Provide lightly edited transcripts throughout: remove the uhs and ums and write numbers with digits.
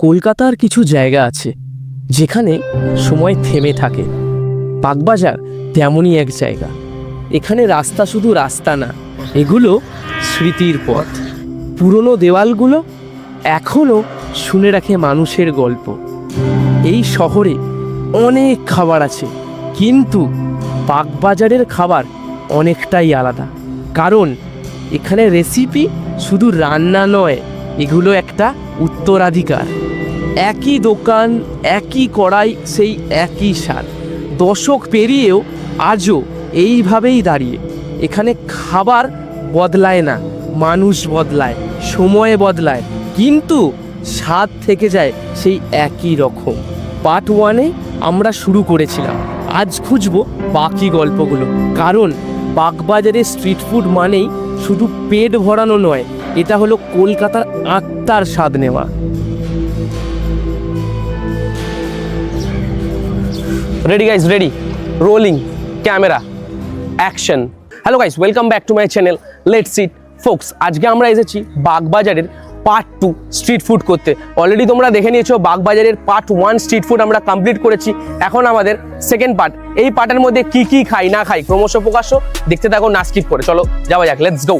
কলকাতার কিছু জায়গা আছে যেখানে সময় থেমে থাকে। বাগবাজার তেমনই এক জায়গা। এখানে রাস্তা শুধু রাস্তা না, এগুলো স্মৃতির পথ। পুরনো দেওয়ালগুলো এখনও শুনে রাখে মানুষের গল্প। এই শহরে অনেক খাবার আছে, কিন্তু বাগবাজারের খাবার অনেকটাই আলাদা। কারণ এখানে রেসিপি শুধু রান্না নয়, এগুলো একটা উত্তরাধিকার। একই দোকান, একই কড়াই, সেই একই স্বাদ। দশক পেরিয়েও আজও এইভাবেই দাঁড়িয়ে। এখানে খাবার বদলায় না, মানুষ বদলায়, সময় বদলায়, কিন্তু স্বাদ থেকে যায় সেই একই রকম। পার্ট 1-এ আমরা শুরু করেছিলাম, আজ খুঁজব বাকি গল্পগুলো। কারণ বাগবাজারের স্ট্রিট ফুড মানেই শুধু পেট ভরানো নয়, এটা হলো কলকাতার আত্মার স্বাদ নেওয়া। Ready guys, ready, rolling camera, action. Hello guys, welcome back to my channel let's eat folks. আজকে আমরা এসেছি বাগবাজারের পার্ট 2 স্ট্রিট ফুড করতে। অলরেডি তোমরা দেখে নিয়েছো বাগবাজারের পার্ট 1 স্ট্রিট ফুড আমরা কমপ্লিট করেছি। এখন আমাদের সেকেন্ড পার্ট। এই পার্টের মধ্যে কি কি খাই না খাই ক্রমশ প্রকাশ্য দেখতে থাকো, না স্কিপ করে। চলো যাওয়া যাক, লেটস গো।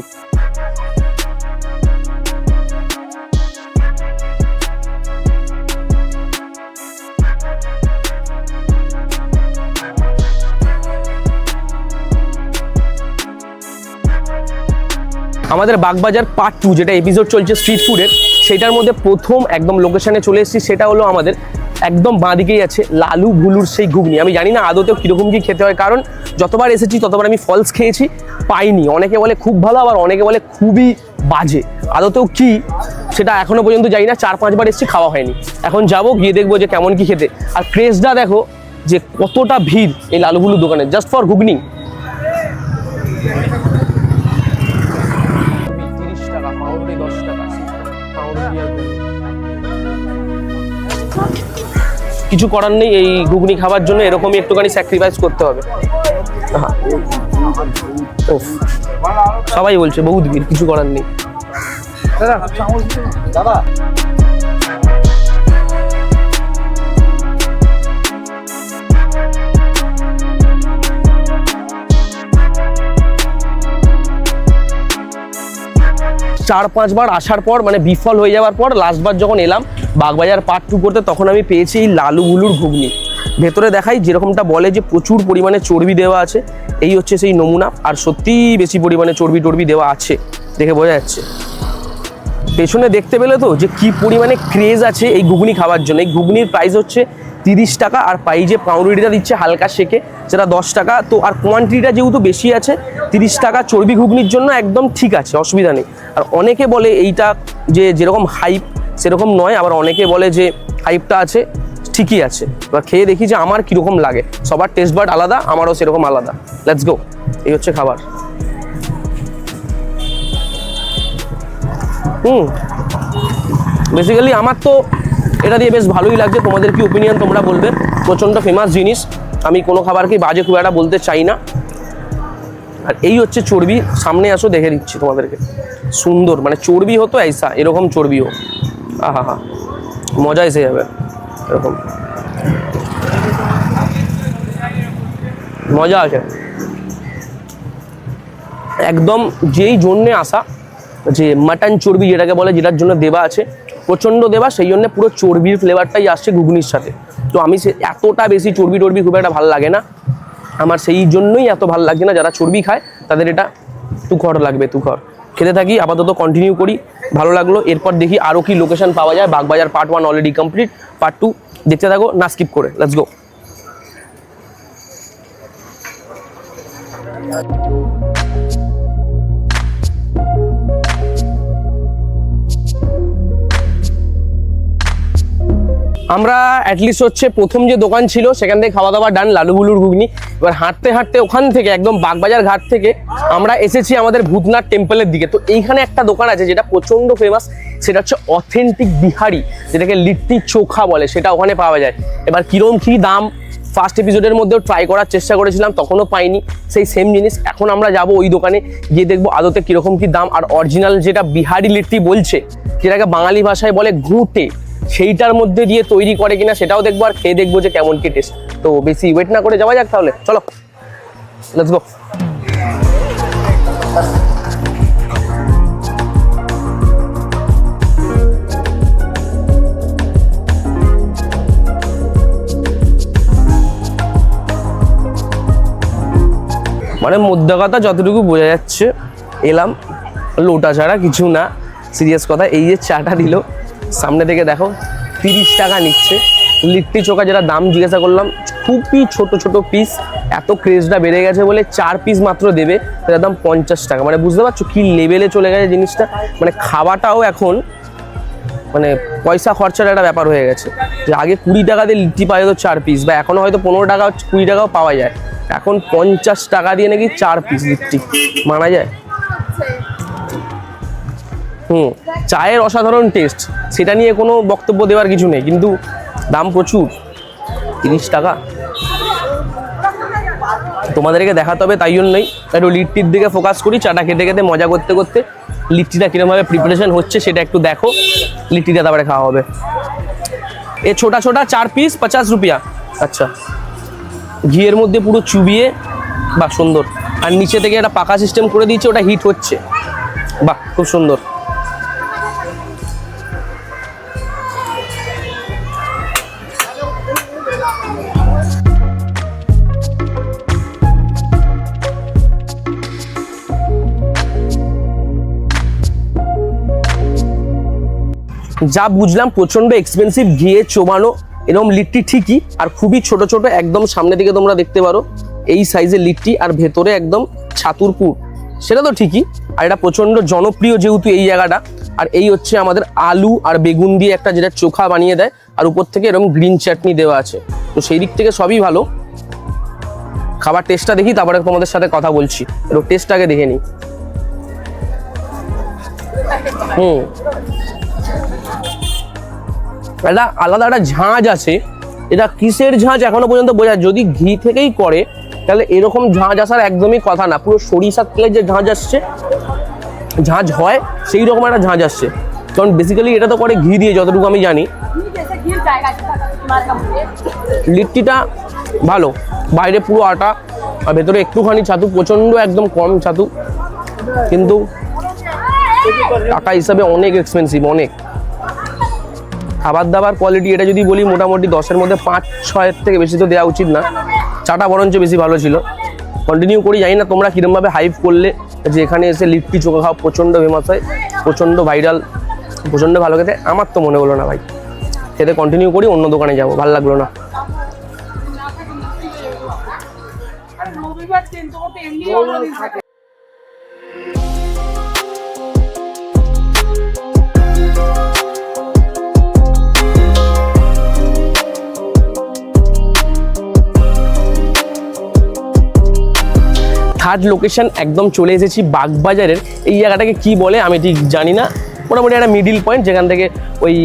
আমাদের বাগবাজার পার্ট 2 যেটা এপিসোড চলছে স্ট্রিট ফুডের, সেটার মধ্যে প্রথম একদম লোকেশনে চলে এসেছি। সেটা হলো আমাদের একদম বাঁ দিকেই আছে লালু ভুলুর সেই ঘুগনি। আমি জানি না আদতেও কীরকম কী খেতে হয়, কারণ যতবার এসেছি ততবার আমি ফলস খেয়েছি, পাইনি। অনেকে বলে খুব ভালো, আবার অনেকে বলে খুবই বাজে। আদতেও কি সেটা এখনো পর্যন্ত জানি না, 4-5 বার এসেছি, খাওয়া হয়নি। এখন যাবো, গিয়ে দেখবো যে কেমন কি খেতে। আর ক্রেজটা দেখো যে কতটা ভিড় এই লালু ভুলুর দোকানে, জাস্ট ফর ঘুগনি। কিছু করার নেই, এই ঘুগনি খাবার জন্য এরকমই একটুখানি স্যাক্রিফাইস করতে হবে। সবাই বলছে বহুত ভিড়, কিছু করার নেই। দাদা 4-5 বার আসার পর, মানে বিফল হয়ে যাওয়ার পর, লাস্টবার যখন এলাম বাগবাজার পার্ট 2 করতে, তখন আমি পেয়েছি এই লালু ভুলুর ঘুগনি। ভেতরে দেখাই, যেরকমটা বলে যে প্রচুর পরিমাণে চর্বি দেওয়া আছে, এই হচ্ছে সেই নমুনা। আর সত্যিই বেশি পরিমাণে চর্বি টর্বি দেওয়া আছে, দেখে বোঝা যাচ্ছে। পেছনে দেখতে পেলে তো যে কি পরিমাণে ক্রেজ আছে এই ঘুগনি খাওয়ার জন্য। এই ঘুগনির প্রাইস হচ্ছে 30 টাকা, আর যে পাউরুটিটা দিচ্ছে হালকা শেকে সেটা 10 টাকা। তো আর কোয়ান্টিটিটা যেহেতু বেশি আছে, 30 টাকা চর্বি ঘুগনির জন্য একদম ঠিক আছে, অসুবিধা নেই। আর অনেকে বলে এইটা যে যেরকম হাইপ সেরকম নয়, আবার অনেকে বলে যে হাইপটা আছে, ঠিকই আছে। এবার খেয়ে দেখি যে আমার কীরকম লাগে। সবার টেস্ট বাড আলাদা, আমারও সেরকম আলাদা। Let's go. এই হচ্ছে খাবার। বেসিক্যালি আমার তো এটা দিয়ে বেশ ভালোই লাগছে। তোমাদের কি ওপিনিয়ন তোমরা বলবে। প্রচণ্ড ফেমাস জিনিস, আমি কোনো খাবারকেই বাজে খুব একটা বলতে চাই না। আর এই হচ্ছে চর্বি, সামনে আসো দেখে দিচ্ছি তোমাদেরকে। সুন্দর, মানে চর্বি হতো ऐसा, এরকম চর্বিও, আহা হা, মজা এসে যাবে এরকম, মজা আছে একদম। যেই জন্যে আসা, যে মাটন চর্বি যেটাকে বলে, যেটার জন্য দেওয়া আছে প্রচণ্ড দেওয়া, সেই জন্য পুরো চর্বির ফ্লেভারটাই আসছে ঘুগনির সাথে। তো আমি এতটা বেশি চর্বি টর্বি খুব একটা ভালো লাগে না আমার, সেই জন্যই এত ভালো লাগছে না। যারা চর্বি খায় তাদের এটা তুখর লাগবে, তুখর। খেতে থাকি, আপাতত কন্টিনিউ করি, ভালো লাগলো। এরপর দেখি আরও কি লোকেশন পাওয়া যায়। Bagbazar part 1 already complete, part 2 দেখতে থাকো, না স্কিপ করে। Let's go. আমরা অ্যাটলিস্ট হচ্ছে প্রথম যে দোকান ছিল সেখান থেকে খাওয়া দাওয়া ডান, লালু ভুলুর ঘুগনি। এবার হাঁটতে হাঁটতে ওখান থেকে একদম বাগবাজার ঘাট থেকে আমরা এসেছি আমাদের ভূতনাথ টেম্পলের দিকে। তো এইখানে একটা দোকান আছে যেটা প্রচণ্ড ফেমাস, সেটা হচ্ছে অথেন্টিক বিহারি, যেটাকে লিট্টি চোখা বলে, সেটা ওখানে পাওয়া যায়। এবার কিরম কী দাম, ফার্স্ট এপিসোডের মধ্যেও ট্রাই করার চেষ্টা করেছিলাম, তখনও পাইনি সেই সেম জিনিস। এখন আমরা যাব ওই দোকানে, গিয়ে দেখবো আদতে কীরকম কী দাম। আর অরিজিনাল যেটা বিহারি লিট্টি বলছে, যেটাকে বাঙালি ভাষায় বলে ঘুঁটে, সেইটার মধ্যে দিয়ে তৈরি করে কিনা সেটাও দেখবো, আর খেয়ে দেখবো যে কেমন কি টেস্ট। তো বেশি ওয়েট না করে যাওয়া যাক তাহলে, চলো লেটস গো। মানে মধ্যে কথা যতটুকু বোঝা যাচ্ছে, এলাম লোটা ছাড়া কিছু না, সিরিয়াস কথা। এই যে চাটা দিল সামনে থেকে দেখো, 30 টাকা নিচ্ছে। লিট্টি চোখা যেটা দাম জিজ্ঞাসা করলাম, খুবই ছোট ছোট পিস, এত ক্রেজটা বেড়ে গেছে বলে 4 পিস মাত্র দেবে, তার দাম 50 টাকা। মানে বুঝতে পারছো কি লেভেলে চলে গেছে জিনিসটা। মানে খাওয়াটাও এখন মানে পয়সা খরচার একটা ব্যাপার হয়ে গেছে, যে আগে 20 টাকা দিয়ে লিট্টি পাওয়া যেত 4 পিস, বা এখনো হয়তো 15 টাকা 20 টাকাও পাওয়া যায়, এখন 50 টাকা দিয়ে নাকি 4 পিস লিট্টি, মানা যায়? চায়ের অসাধারণ টেস্ট, সেটা নিয়ে কোনো বক্তব্য দেওয়ার কিছু নেই, কিন্তু দাম প্রচুর, 30 টাকা। তোমাদেরকে দেখাতে হবে তাই জন্যই একটু লিট্টির দিকে ফোকাস করি। চাটা খেতে খেতে মজা করতে করতে লিট্টিটা কীরকমভাবে প্রিপারেশন হচ্ছে সেটা একটু দেখো, লিট্টিটা তারপরে খাওয়া হবে। এ ছোটা ছোটা 4 পিস 50 রুপিয়া। আচ্ছা, ঘিয়ের মধ্যে পুরো চুবিয়ে, বাহ সুন্দর। আর নিচে থেকে একটা পাকা সিস্টেম করে দিয়েছে, ওটা হিট হচ্ছে, বাহ খুব সুন্দর। যা বুঝলাম প্রচন্ড এক্সপেন্সিভ, ঘিয়ে চোবানো এরকম লিট্টি ঠিকই, আর খুবই ছোট ছোট, একদম সামনে দিকে তোমরা দেখতে পারো এই সাইজের লিট্টি, আর ভেতরে একদম ছাতুর পুর, সেটা তো ঠিকই। আর এটা প্রচন্ড জনপ্রিয় যেহেতু এই জায়গাটা। আর এই হচ্ছে আমাদের আলু আর বেগুন দিয়ে একটা যেটা চোখা বানিয়ে দেয়, আর উপর থেকে এরকম গ্রিন চাটনি দেওয়া আছে, তো সেই দিক থেকে সবই ভালো। খাবার টেস্টটা দেখি, তারপরে তোমাদের সাথে কথা বলছি। এর টেস্টটাকে দেখে নিই। একটা আলাদা একটা ঝাঁঝ আছে, এটা কিসের ঝাঁঝ এখনো পর্যন্ত বোঝা, যদি ঘি থেকেই করে তাহলে এরকম ঝাঁঝ আসার একদমই কথা না। পুরো সরিষার তেলে যে ঝাঁঝ আসছে, ঝাঁঝ হয় সেই রকম একটা ঝাঁঝ আসছে, কারণ বেসিক্যালি এটা তো করে ঘি দিয়ে, যতটুকু আমি জানি। লিট্টিটা ভালো, বাইরে পুরো আটা আর ভেতরে একটুখানি ছাতু, প্রচন্ড একদম কম ছাতু, কিন্তু টাকা হিসাবে অনেক এক্সপেন্সিভ, অনেক। খাবার দাবার কোয়ালিটি এটা যদি বলি, মোটামুটি 10-এর মধ্যে 5-6 থেকে বেশি তো দেওয়া উচিত না। চাটা বরঞ্চ বেশি ভালো ছিল। কন্টিনিউ করি, জানি না তোমরা কীরকমভাবে হাইপ করলে যে এখানে এসে লিট্টি চোখা খাওয়া প্রচণ্ড ফেমাস হয়, প্রচণ্ড ভাইরাল, প্রচণ্ড ভালো খেতে। আমার তো মনে হলো না ভাই, খেতে কন্টিনিউ করি, অন্য দোকানে যাবো, ভালো লাগলো না। থার্ড লোকেশন একদম চলে এসেছি বাগবাজারের। এই জায়গাটাকে কি বলে আমি ঠিক জানি না, মোটামুটি একটা মিডিল পয়েন্ট, যেখান থেকে ওই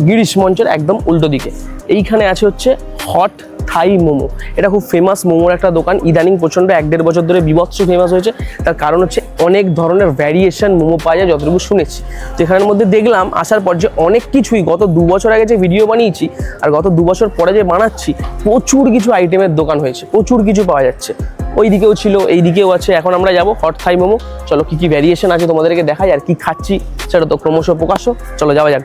গিরিশ মঞ্চের একদম উল্টো দিকে এইখানে আছে হচ্ছে হট থাই মোমো। এটা খুব ফেমাস মোমোর একটা দোকান, ইদানিং প্রচণ্ড 1-1.5 বছর ধরে বিভৎস ফেমাস হয়েছে। তার কারণ হচ্ছে অনেক ধরনের ভ্যারিয়েশন মোমো পাওয়া যায়, যতটুকু শুনেছি। যেখানের মধ্যে দেখলাম আসার পর যে অনেক কিছুই, গত 2 বছর আগে যে ভিডিও বানিয়েছি আর গত 2 বছর পরে যে বানাচ্ছি, প্রচুর কিছু আইটেমের দোকান হয়েছে, প্রচুর কিছু পাওয়া যাচ্ছে। ওই দিকেও ছিল, এই দিকেও আছে। এখন আমরা যাবো হট থাই মোমো। চলো কি কি ভ্যারিয়েশন আছে তোমাদেরকে দেখাই, আর কি খাচ্ছি সেটা তো ক্রমশ প্রকাশ্য। চলো যাওয়া যাক।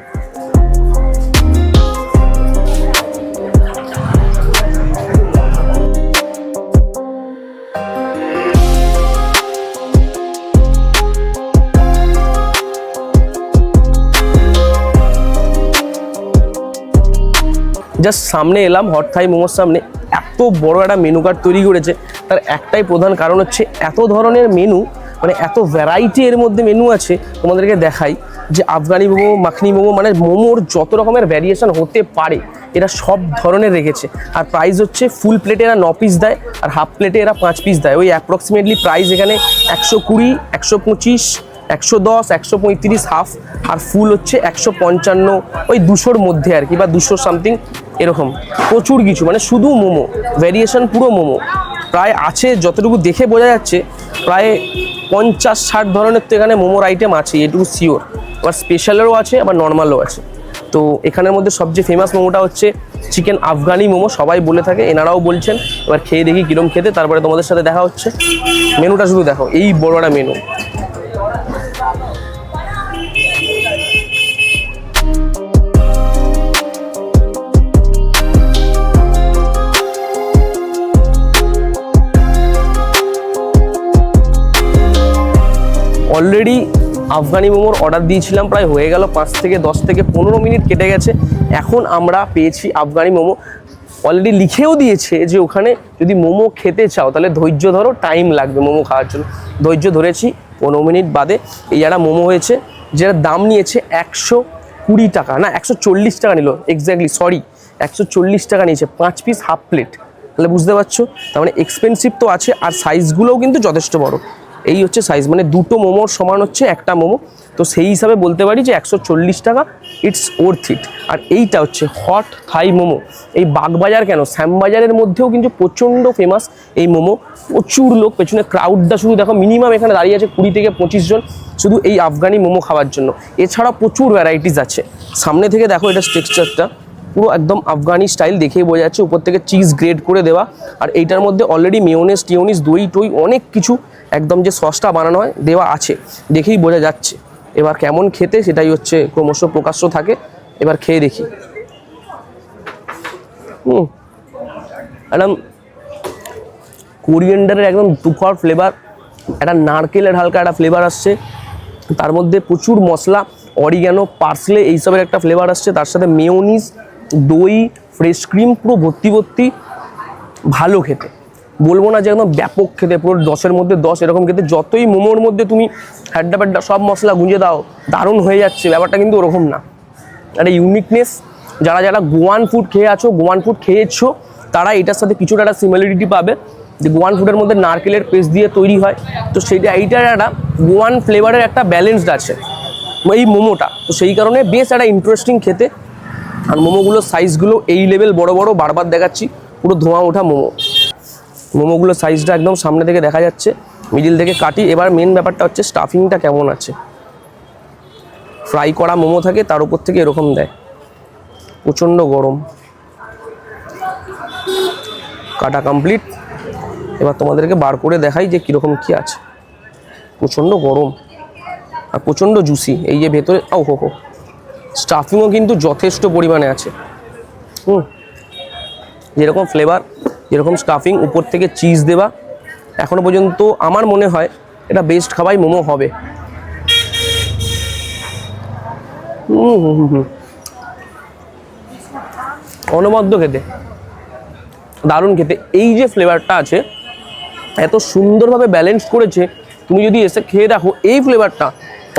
জাস্ট সামনে এলাম হট থাই মোমোর সামনে, এত বড় একটা মেনু কার্ড তৈরি করেছে। তার একটাই প্রধান কারণ হচ্ছে এত ধরনের মেনু, মানে এত ভ্যারাইটি এর মধ্যে মেনু আছে। তোমাদেরকে দেখাই যে আফগানি মোমো, মাখনি মোমো, মানে মোমোর যত রকমের ভ্যারিয়েশন হতে পারে এরা সব ধরনের রেখেছে। আর প্রাইস হচ্ছে ফুল প্লেটে এরা 9 পিস দেয়, আর হাফ প্লেটে এরা 5 পিস দেয়। ওই অ্যাপ্রক্সিমেটলি প্রাইস এখানে 120, 125, 110, 135 হাফ, আর ফুল হচ্ছে 155, ওই 200-র মধ্যে আর কি, বা 200 সামথিং এরকম। প্রচুর কিছু, মানে শুধু মোমো ভ্যারিয়েশন, পুরো মোমো প্রায় আছে, যতটুকু দেখে বোঝা যাচ্ছে প্রায় 50-60 ধরনের তো এখানে মোমোর আইটেম আছে, এটুকু শিওর। আবার স্পেশালেরও আছে, আবার নর্মালও আছে। তো এখানের মধ্যে সবচেয়ে ফেমাস মোমোটা হচ্ছে চিকেন আফগানি মোমো, সবাই বলে থাকে, এনারাও বলছেন। এবার খেয়ে দেখি কিরম খেতে, তারপরে তোমাদের সাথে দেখা হচ্ছে। মেনুটা শুধু দেখো, এই বড় একটা মেনু। অলরেডি আফগানি মোমোর অর্ডার দিয়েছিলাম, প্রায় হয়ে গেল 5 থেকে 10 থেকে 15 মিনিট কেটে গেছে। এখন আমরা পেয়েছি আফগানি মোমো। অলরেডি লিখেও দিয়েছে যে ওখানে যদি মোমো খেতে চাও তাহলে ধৈর্য ধরো, টাইম লাগবে মোমো খাওয়ার জন্য। ধৈর্য ধরেছি, 15 মিনিট বাদে এই একটা মোমো হয়েছে, যেটা দাম নিয়েছে 120 টাকা, না 140 টাকা নিল এক্স্যাক্টলি, সরি 140 টাকা নিয়েছে 5 পিস হাফ প্লেট। তাহলে বুঝতে পারছো, তার মানে এক্সপেন্সিভ তো আছে, আর সাইজগুলোও কিন্তু যথেষ্ট বড়। এই হচ্ছে সাইজ, মানে দুটো মোমোর সমান হচ্ছে একটা মোমো। তো সেই হিসাবে বলতে পারি যে 140 টাকা ইটস ওর্থ ইট। আর এইটা হচ্ছে হট থাই মোমো। এই বাগবাজার কেন, শ্যামবাজারের মধ্যেও কিন্তু প্রচণ্ড ফেমাস এই মোমো। প্রচুর লোক, পেছনে ক্রাউডটা শুধু দেখো, মিনিমাম এখানে দাঁড়িয়ে আছে 20 থেকে 25 জন শুধু এই আফগানি মোমো খাওয়ার জন্য। এছাড়া প্রচুর ভ্যারাইটিস আছে। সামনে থেকে দেখো এটা টেক্সচারটা পুরো একদম আফগানি স্টাইল, দেখেই বোঝা যাচ্ছে। উপর থেকে চিজ গ্রেড করে দেওয়া, আর এইটার মধ্যে অলরেডি মেয়োনেজ টিওনিস দই টই অনেক কিছু একদম যে সসটা বানানো হয় দেওয়া আছে, দেখেই বোঝা যাচ্ছে। এবার কেমন খেতে সেটাই হচ্ছে ক্রমশ প্রকাশ্য থাকে। এবার খেয়ে দেখি। একদম কোরিয়েন্ডারের একদম তুখর ফ্লেভার, একটা নারকেলের হালকা একটা ফ্লেভার আসছে, তার মধ্যে প্রচুর মশলা, অরিগ্যানো, পার্সলে এইসবের একটা ফ্লেভার আসছে, তার সাথে মেয়োনিজ, দই, ফ্রেশ ক্রিম, পুরো ভর্তি ভর্তি। ভালো খেতে, বলবো না যে একদম ব্যাপক খেতে, পুরো 10-এর মধ্যে 10 এরকম খেতে। যতই মোমোর মধ্যে তুমি হ্যাড্ডা ফ্যাড্ডা সব মশলা গুঁজে দাও, দারুণ হয়ে যাচ্ছে, ব্যাপারটা কিন্তু ওরকম না। একটা ইউনিকনেস, যারা যারা গোয়ান ফুড খেয়ে আছো, গোয়ান ফুড খেয়েছো, তারা এটার সাথে কিছুটা একটা সিমিলারিটি পাবে। যে গোয়ান ফুডের মধ্যে নারকেলের পেস্ট দিয়ে তৈরি হয়, তো সেইটা এইটার একটা গোয়ান ফ্লেভারের একটা ব্যালেন্সড আছে এই মোমোটা। তো সেই কারণে বেশ একটা ইন্টারেস্টিং খেতে। আর মোমোগুলোর সাইজগুলো এই লেভেল বড় বড়, বারবার দেখাচ্ছি, পুরো ধোঁয়া ওঠা মোমো। মোমোগুলোর সাইজটা একদম সামনে থেকে দেখা যাচ্ছে, মিডিল থেকে কাটি। এবার মেন ব্যাপারটা হচ্ছে স্টাফিংটা কেমন আছে। ফ্রাই করা মোমো থাকে, তার উপর থেকে এরকম দেয়, প্রচণ্ড গরম। কাটা কমপ্লিট। এবার তোমাদেরকে বার করে দেখাই যে কীরকম কী আছে। প্রচণ্ড গরম আর প্রচণ্ড জুসি। এই যে ভেতরে হো স্টাফিংও কিন্তু যথেষ্ট পরিমাণে আছে। যেরকম ফ্লেভার, যেরকম স্টাফিং, উপর থেকে চিজ দেওয়া, এখনও পর্যন্ত আমার মনে হয় এটা বেস্ট খাবাই মোমো হবে। অনবদ্য খেতে, দারুণ খেতে। এই যে ফ্লেভারটা আছে এত সুন্দরভাবে ব্যালেন্স করেছে, তুমি যদি এসে খেয়ে দেখো এই ফ্লেভারটা,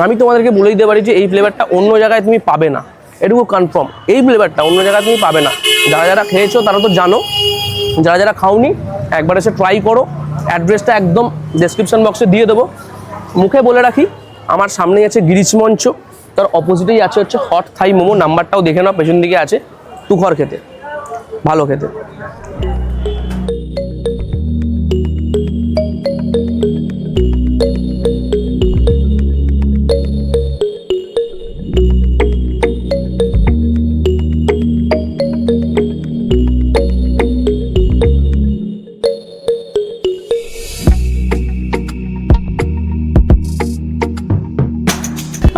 আমি তোমাদেরকে বলে দিতে পারি যে এই ফ্লেভারটা অন্য জায়গায় তুমি পাবে না, এটুকু কনফার্ম। এই ফ্লেভারটা অন্য জায়গায় তুমি পাবে না। যারা যারা খেয়েছো তারা তো জানো, যারা যারা খাওনি একবার এসে ট্রাই করো। অ্যাড্রেসটা একদম ডেসক্রিপশন বক্সে দিয়ে দেবো। মুখে বলে রাখি, আমার সামনেই আছে গিরিশ মঞ্চ, তার অপোজিটেই আছে হচ্ছে হট থাই মোমো। নাম্বারটাও দেখে নাও, পেছন দিকে আছে। তুখর খেতে, ভালো খেতে।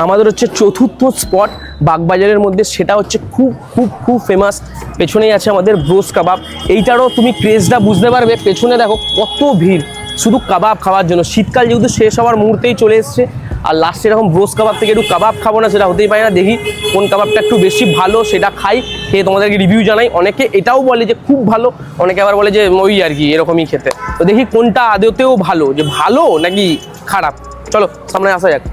আমাদের হচ্ছে চতুর্থ স্পট বাগবাজারের মধ্যে, সেটা হচ্ছে খুব খুব খুব ফেমাস। পেছনেই আছে আমাদের ব্রোস কাবাব। এইটারও তুমি ক্রেজটা বুঝতে পারবে, পেছনে দেখো কত ভিড় শুধু কাবাব খাওয়ার জন্য। শীতকাল যেহেতু শেষ হওয়ার মুহূর্তেই চলে এসছে, আর লাস্টে এরকম ব্রোস কাবাব থেকে একটু কাবাব খাবো না সেটা হতেই পারে না। দেখি কোন কাবাবটা একটু বেশি ভালো সেটা খাই, খেয়ে তোমাদেরকে রিভিউ জানাই। অনেকে এটাও বলে যে খুব ভালো, অনেকে আবার বলে যে ওই আর কি এরকমই খেতে। তো দেখি কোনটা আদতেও ভালো, যে ভালো নাকি খারাপ। চলো সামনে আসা যাক।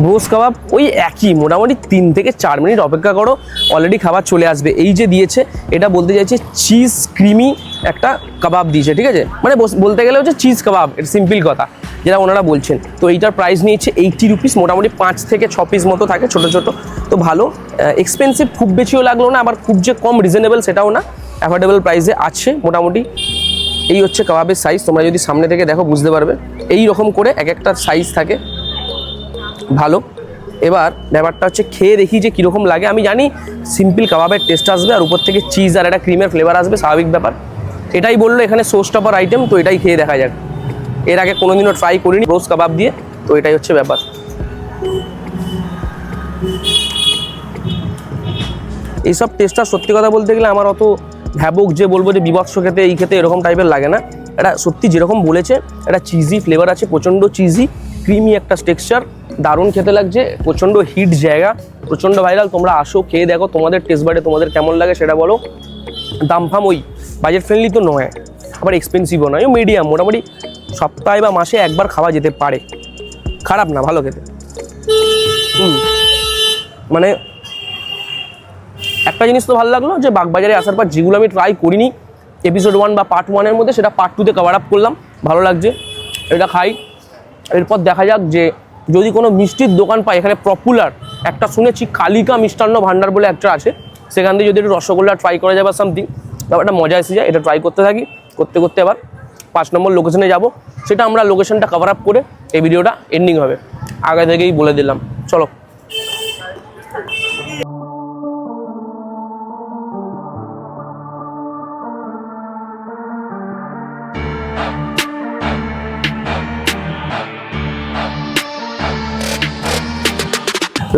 ব্রোস কাবাব ওই একই, মোটামুটি 3 থেকে 4 মিনিট অপেক্ষা করো, অলরেডি খাবার চলে আসবে। এই যে দিয়েছে এটা বলতে চাইছে চিজ ক্রিমি একটা কাবাব দিয়েছে, ঠিক আছে, মানে বলতে গেলে হচ্ছে চিজ কাবাব, এটা সিম্পল কথা যেটা ওনারা বলছেন। তো এইটার প্রাইস নিয়েছে 80 রুপিস, মোটামুটি 5 থেকে 6 পিস মতো থাকে ছোটো ছোটো। তো ভালো, এক্সপেন্সিভ খুব বেশিও লাগলো না, আবার খুব যে কম রিজনেবল সেটাও না, অ্যাফোর্ডেবল প্রাইসে আছে মোটামুটি। এই হচ্ছে কাবাবের সাইজ, তোমরা যদি সামনে থেকে দেখো বুঝতে পারবে, এই রকম করে এক একটা সাইজ থাকে, ভালো। এবার ব্যাপারটা হচ্ছে খেয়ে দেখি যে কীরকম লাগে। আমি জানি সিম্পল কাবাবের টেস্ট আসবে আর উপর থেকে চিজ আর একটা ক্রিমের ফ্লেভার আসবে, স্বাভাবিক ব্যাপার। এটাই বললো এখানে শো স্টপার আইটেম, তো এটাই খেয়ে দেখা যাক। এর আগে কোনোদিনও ট্রাই করিনি রোজ কাবাব দিয়ে, তো এটাই হচ্ছে ব্যাপার। এইসব টেস্টটা সত্যি কথা বলতে গেলে আমার অত ভ্যাবক যে বলবো যে বিভৎস খেতে এই খেতে এরকম টাইপের লাগে না। এটা সত্যি যেরকম বলেছে, একটা চিজি ফ্লেভার আছে, প্রচণ্ড চিজি ক্রিমি একটা টেক্সচার, দারুণ খেতে লাগছে, প্রচণ্ড হিট জায়গা, প্রচণ্ড ভাইরাল। তোমরা আসো খেয়ে দেখো, তোমাদের টেস্ট বাডে তোমাদের কেমন লাগে সেটা বলো। দাম ফাম ওই বাজেট ফ্রেন্ডলি তো নয়, আবার এক্সপেন্সিভও নয়, মিডিয়াম, মোটামুটি সপ্তাহে বা মাসে একবার খাওয়া যেতে পারে, খারাপ না, ভালো খেতে। মানে একটা জিনিস তো ভালো লাগলো যে বাগবাজারে আসার পর যেগুলো আমি ট্রাই করিনি এপিসোড 1 বা পার্ট 1-এর মধ্যে, সেটা পার্ট 2-তে কভার আপ করলাম, ভালো লাগছে। এটা খাই, এরপর দেখা যাক যে যদি কোনো মিষ্টির দোকান পাই এখানে পপুলার একটা, শুনেছি কালিকা মিষ্টান্ন ভাণ্ডার বলে একটা আছে, সেখান থেকে যদি একটু রসগোল্লা ট্রাই করা যায় বা সামথিং, ব্যাপারটা মজা এসে যায়। এটা ট্রাই করতে থাকি, করতে করতে আবার 5 নম্বর লোকেশনে যাব, সেটা আমরা লোকেশনটা কভার আপ করে এই ভিডিওটা এন্ডিং হবে, আগে থেকেই বলে দিলাম। চলো।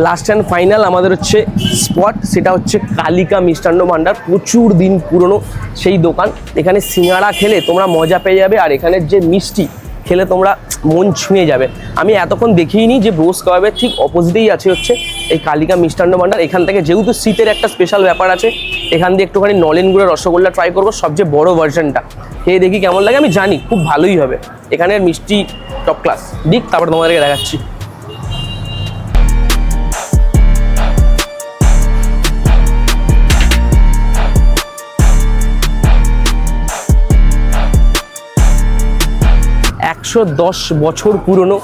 লাস্ট অ্যান্ড ফাইনাল আমাদের হচ্ছে স্পট, সেটা হচ্ছে কালিকা মিষ্টান্ন ভাণ্ডার, প্রচুর দিন পুরনো সেই দোকান। এখানে সিঙ্গাড়া খেলে তোমরা মজা পেয়ে যাবে, আর এখানের যে মিষ্টি খেলে তোমরা মন ছুঁয়ে যাবে। আমি এতক্ষণ দেখিনি যে ব্রোস কাবাবের ঠিক অপোজিটেই আছে হচ্ছে এই কালিকা মিষ্টান্ন ভাণ্ডার। এখান থেকে যেহেতু শীতের একটা স্পেশাল ব্যাপার আছে, এখান দিয়ে একটুখানি নলেন গুড়ের রসগোল্লা ট্রাই করবো, সবচেয়ে বড় ভার্সনটা, খেয়ে দেখি কেমন লাগে। আমি জানি খুব ভালোই হবে, এখানের মিষ্টি টপ ক্লাস। দিক তারপর তোমাদেরকে দেখাচ্ছি। একশো 10 বছর পুরনো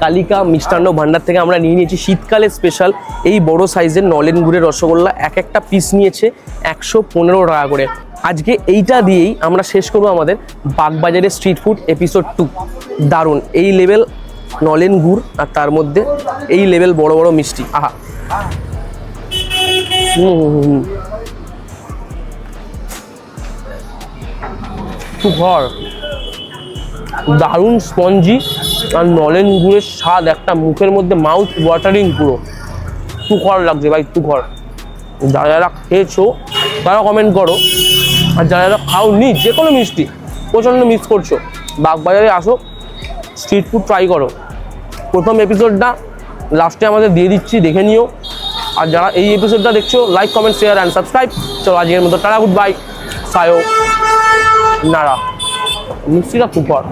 কালিকা মিষ্টান্ন ভাণ্ডার থেকে আমরা নিয়ে নিয়েছি শীতকালে স্পেশাল এই বড় সাইজের নলেন গুড়ের রসগোল্লা। এক একটা পিস নিয়েছে 115 টাকা করে। আজকে এইটা দিয়েই আমরা শেষ করবো আমাদের বাগবাজারের স্ট্রিট ফুড এপিসোড 2। দারুণ এই লেভেল নলেন গুড়, আর তার মধ্যে এই লেভেল বড় বড় মিষ্টি, আহা। ঘর দারুণ স্পঞ্জি, আর নলেন গুড়ের স্বাদ একটা মুখের মধ্যে মাউথ ওয়াটারিং, পুরো তুখর লাগছে ভাই, তুখর। যারা যারা খেয়েছো তারা কমেন্ট করো, আর যারা যারা খাওনি যে কোনো মিষ্টি প্রচণ্ড মিস করছো, বাগবাজারে আসো, স্ট্রিট ফুড ট্রাই করো। প্রথম এপিসোডটা লাস্টে আমাদের দিয়ে দিচ্ছি, দেখে নিও। আর যারা এই এপিসোডটা দেখছো, like comment share and subscribe. চলো আজকের মতো টাটা, গুড বাই, সায়ো নারা। মিষ্টিটা তুখর।